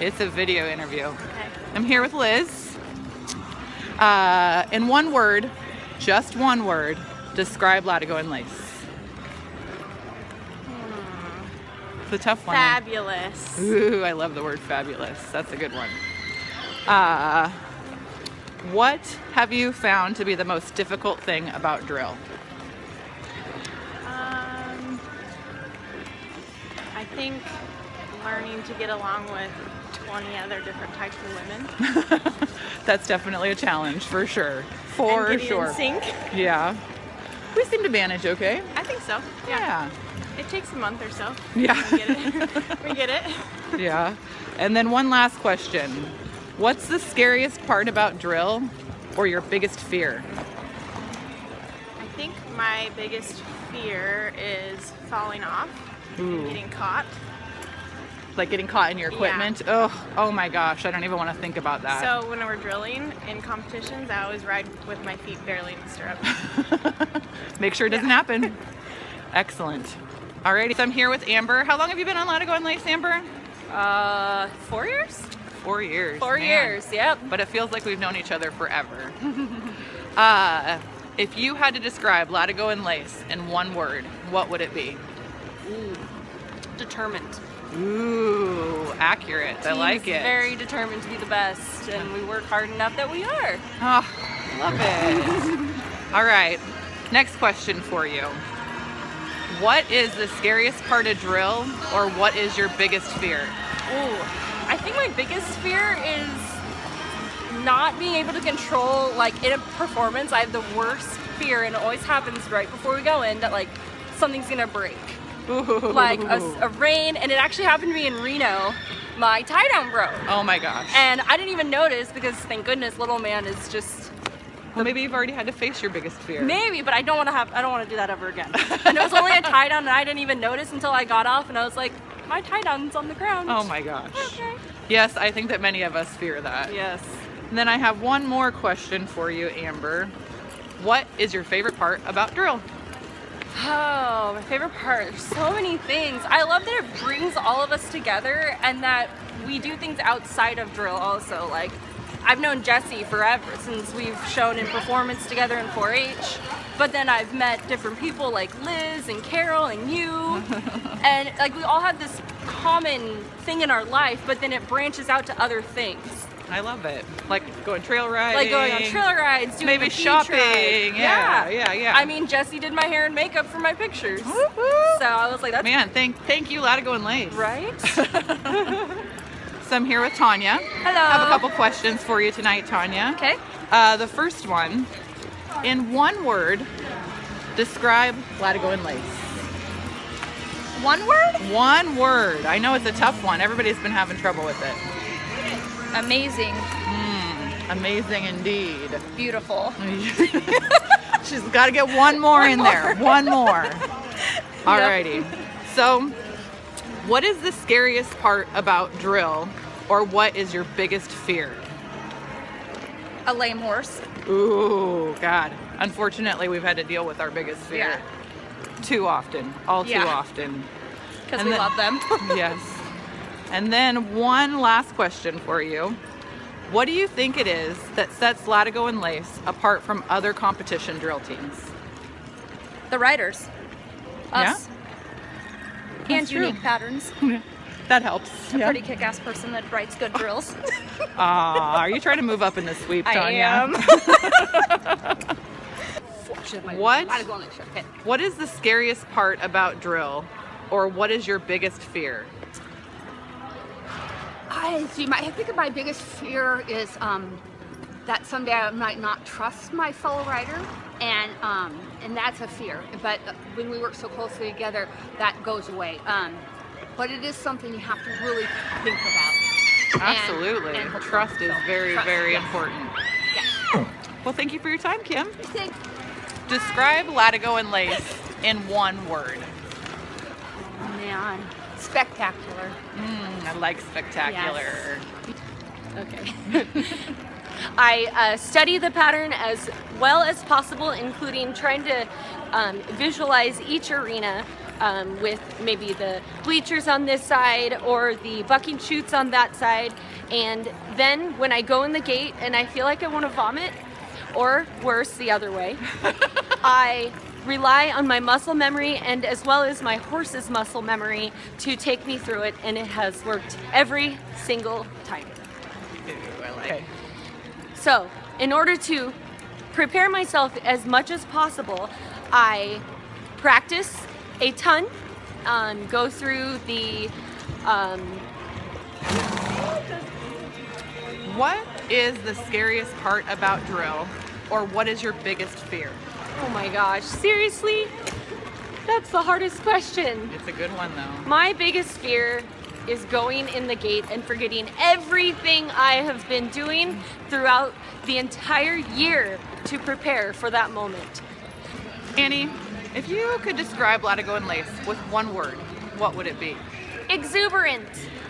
It's a video interview. Okay. I'm here with Liz. In one word, just one word, describe Latigo and Lace. It's a tough one. Fabulous. Ooh, I love the word fabulous. That's a good one. What have you found to be the most difficult thing about drill? I think learning to get along with 20 other different types of women. That's definitely a challenge, for sure. And For getting sure. in sync. Yeah. We seem to manage okay. I think so. Yeah. It takes a month or so. Yeah. We get it. We get it. Yeah. And then one last question. What's the scariest part about drill or your biggest fear? I think my biggest fear is falling off Ooh. and getting caught. Like getting caught in your equipment? Yeah. Oh my gosh, I don't even want to think about that. So when we're drilling in competitions, I always ride with my feet barely in the stirrup. Make sure it doesn't happen. Excellent. Alrighty, so I'm here with Amber. How long have you been on Latigo and Lace, Amber? 4 years? 4 years. 4 man. years, yep. But it feels like we've known each other forever. If you had to describe Latigo and Lace in one word, what would it be? Ooh. Determined. Ooh, accurate. I like it. Very determined to be the best, and we work hard enough that we are. Oh, love it. All right, next question for you. What is the scariest part of drill, or what is your biggest fear? Ooh. I think my biggest fear is not being able to control, like, in a performance. I have the worst fear, and it always happens right before we go in, that, like, something's gonna break. Ooh. Like a rain, and it actually happened to me in Reno. My tie down broke. Oh my gosh. And I didn't even notice because, thank goodness, little man is just Well, maybe you've already had to face your biggest fear. maybe, but I don't want to do that ever again. And it was only a tie down, and I didn't even notice until I got off, and I was like, my tie down's on the ground. Oh my gosh. Okay. Yes, I think that many of us fear that. Yes. And then I have one more question for you, Amber. What is your favorite part about drill? Oh, my favorite part. There's so many things. I love that it brings all of us together, and that we do things outside of drill also. Like, I've known Jesse forever, since we've shown in performance together in 4-H. But then I've met different people like Liz and Carol and you. And like, we all have this common thing in our life, but then it branches out to other things. I love it. Like going trail riding. Like going on trail rides, doing maybe a beach shopping. ride. Yeah. I mean, Jesse did my hair and makeup for my pictures. Woo-hoo. So I was like, that's Man, thank you, Latigo and Lace. right. So I'm here with Tanya. Hello. I have a couple questions for you tonight, Tanya. Okay. The first one, in one word, describe Latigo and Lace. One word? One word. I know it's a tough one. Everybody's been having trouble with it. Amazing. Amazing indeed. Beautiful. She's got to get one more in there. One more. Alrighty. So, what is the scariest part about drill, or what is your biggest fear? A lame horse. Ooh, God. Unfortunately, we've had to deal with our biggest fear. Yeah. Too often. All too Yeah. often. Because And we then- love them. Yes. And then one last question for you. What do you think it is that sets Latigo and Lace apart from other competition drill teams? The riders. Us. That's And true. unique patterns. That helps. A pretty kick-ass person that writes good drills. Are you trying to move up in the sweep, I Tanya? am. What is the scariest part about drill, or what is your biggest fear? I think my biggest fear is that someday I might not trust my fellow rider, and that's a fear. But when we work so closely together, that goes away. But it is something you have to really think about. Absolutely. And Trust is very, trust, very yes. important. Yes. Well, thank you for your time, Kim. Thank- Describe Latigo and Lace in one word. Man, spectacular. I like spectacular. Okay. I study the pattern as well as possible, including trying to visualize each arena with maybe the bleachers on this side or the bucking chutes on that side. And then when I go in the gate and I feel like I want to vomit, or worse, the other way, I rely on my muscle memory and as well as my horse's muscle memory to take me through it, and it has worked every single time. Ooh, I like it. So, in order to prepare myself as much as possible, I practice a ton, go through the What is the scariest part about drill, or what is your biggest fear? oh my gosh, seriously? That's the hardest question. It's a good one though. My biggest fear is going in the gate and forgetting everything I have been doing throughout the entire year to prepare for that moment. Annie, if you could describe Latigo and Lace with one word, what would it be? Exuberant,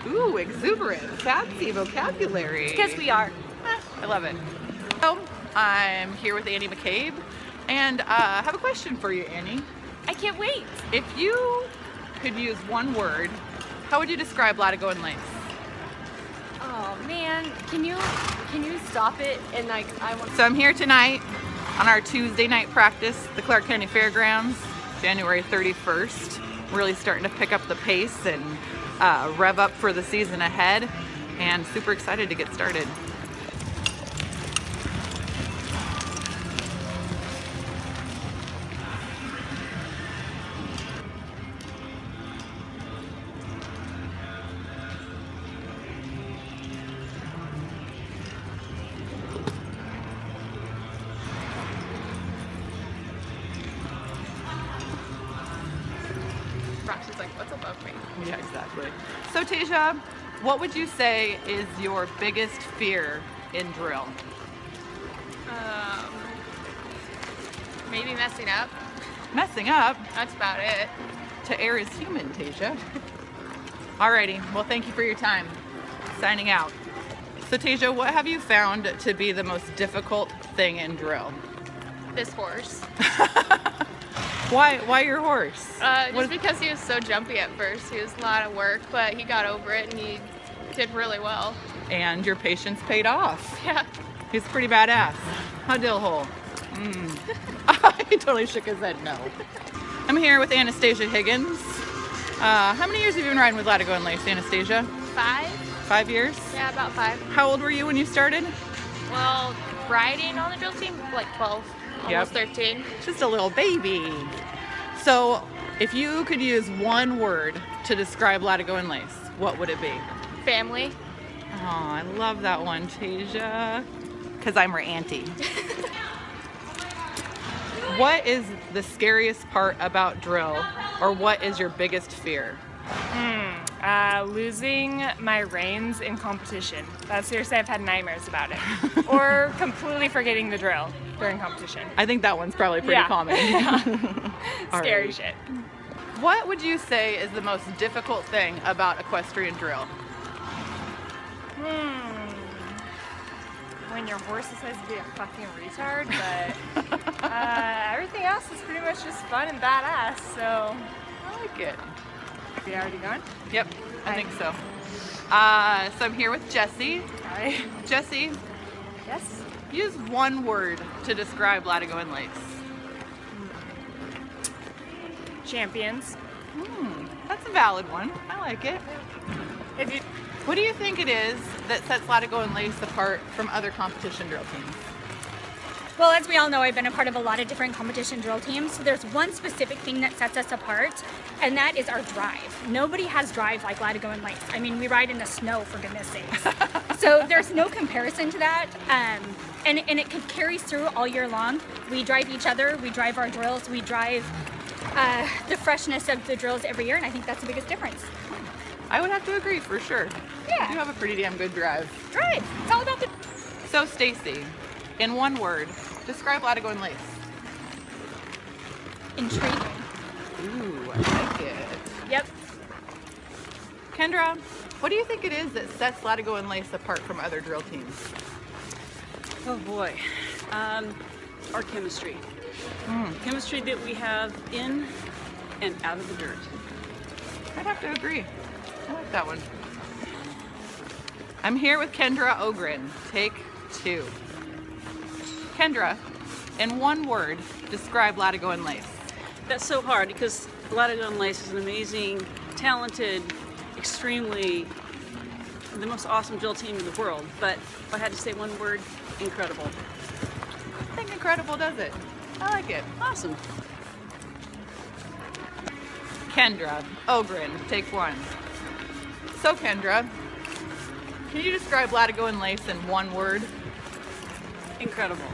Ooh, exuberant, fancy vocabulary. because we are. I love it. So, I'm here with Annie McCabe, and I have a question for you, Annie. I can't wait. If you could use one word, how would you describe Latigo and Lace? Oh man, can you stop it? And like, I want. So I'm here tonight on our Tuesday night practice, the Clark County Fairgrounds, January 31st. Really starting to pick up the pace and rev up for the season ahead, and super excited to get started. Rox is like, what's above me? Yeah, exactly. So Tasia, what would you say is your biggest fear in drill? Maybe messing up. Messing up. That's about it. To err is human, Tasia. Alrighty, well thank you for your time. Signing out. So Tasia, what have you found to be the most difficult thing in drill? This horse. Why your horse? Just because he was so jumpy at first. He was a lot of work, but he got over it and he did really well. And your patience paid off. Yeah. He's pretty badass. How dill hole? He totally shook his head no. I'm here with Anastasia Higgins. How many years have you been riding with Latigo and Lace, Anastasia? 5? 5 years? Yeah, about 5. How old were you when you started? Well, riding on the drill team, like 12, almost 13. Just a little baby. So, if you could use one word to describe Latigo and Lace, what would it be? Family. Oh, I love that one, Tasia. Because I'm her auntie. What is the scariest part about drill, or what is your biggest fear? Losing my reins in competition. Seriously, I've had nightmares about it. Or completely forgetting the drill during competition. I think that one's probably pretty common. Scary Alright. shit. What would you say is the most difficult thing about equestrian drill? When your horse decides to be a fucking retard, but everything else is pretty much just fun and badass, so. I like it. We already gone? Yep, I think so. So I'm here with Jessie. Hi. Jessie, Yes? use one word to describe Latigo and Lace. Champions. That's a valid one. I like it. If you, What do you think it is that sets Latigo and Lace apart from other competition drill teams? Well, as we all know, I've been a part of a lot of different competition drill teams. So there's one specific thing that sets us apart, and that is our drive. Nobody has drive like Latigo and Lace. I mean, we ride in the snow, for goodness sakes. So there's no comparison to that. And it carries through all year long. We drive each other, we drive our drills, we drive the freshness of the drills every year, and I think that's the biggest difference. I would have to agree for sure. Yeah. You have a pretty damn good drive. Drive. It's all about the. So Stacy, in one word, describe Latigo and Lace. Intriguing. Ooh, I like it. Yep. Kendra, what do you think it is that sets Latigo and Lace apart from other drill teams? Oh boy. Our chemistry. Chemistry that we have in and out of the dirt. I'd have to agree. I like that one. I'm here with Kendra Ogren. Take 2. Kendra, in one word, describe Latigo and Lace. That's so hard because Latigo and Lace is an amazing, talented, extremely, the most awesome drill team in the world. But if I had to say one word, incredible. I think incredible does it. I like it. Awesome. Kendra Ogren, take 1. So Kendra, can you describe Latigo and Lace in one word? Incredible.